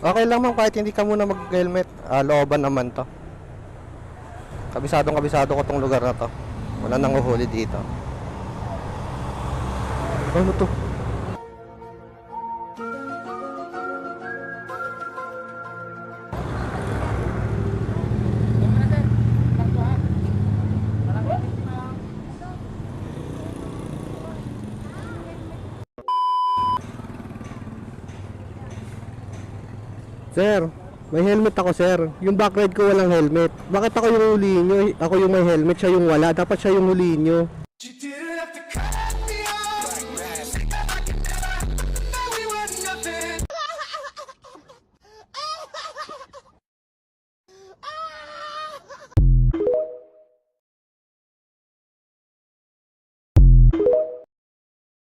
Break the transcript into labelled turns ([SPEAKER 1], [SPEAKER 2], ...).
[SPEAKER 1] Okay lang ma'am, kahit hindi ka muna mag-helmet. Looban naman to. Kabisado ko tong lugar na to. Wala nang uhuli dito. Ano to? Sir, may helmet ako sir. Yung backride ko walang helmet. Bakit ako yung huliin nyo? Ako yung may helmet, siya yung wala. Dapat siya yung huliin nyo.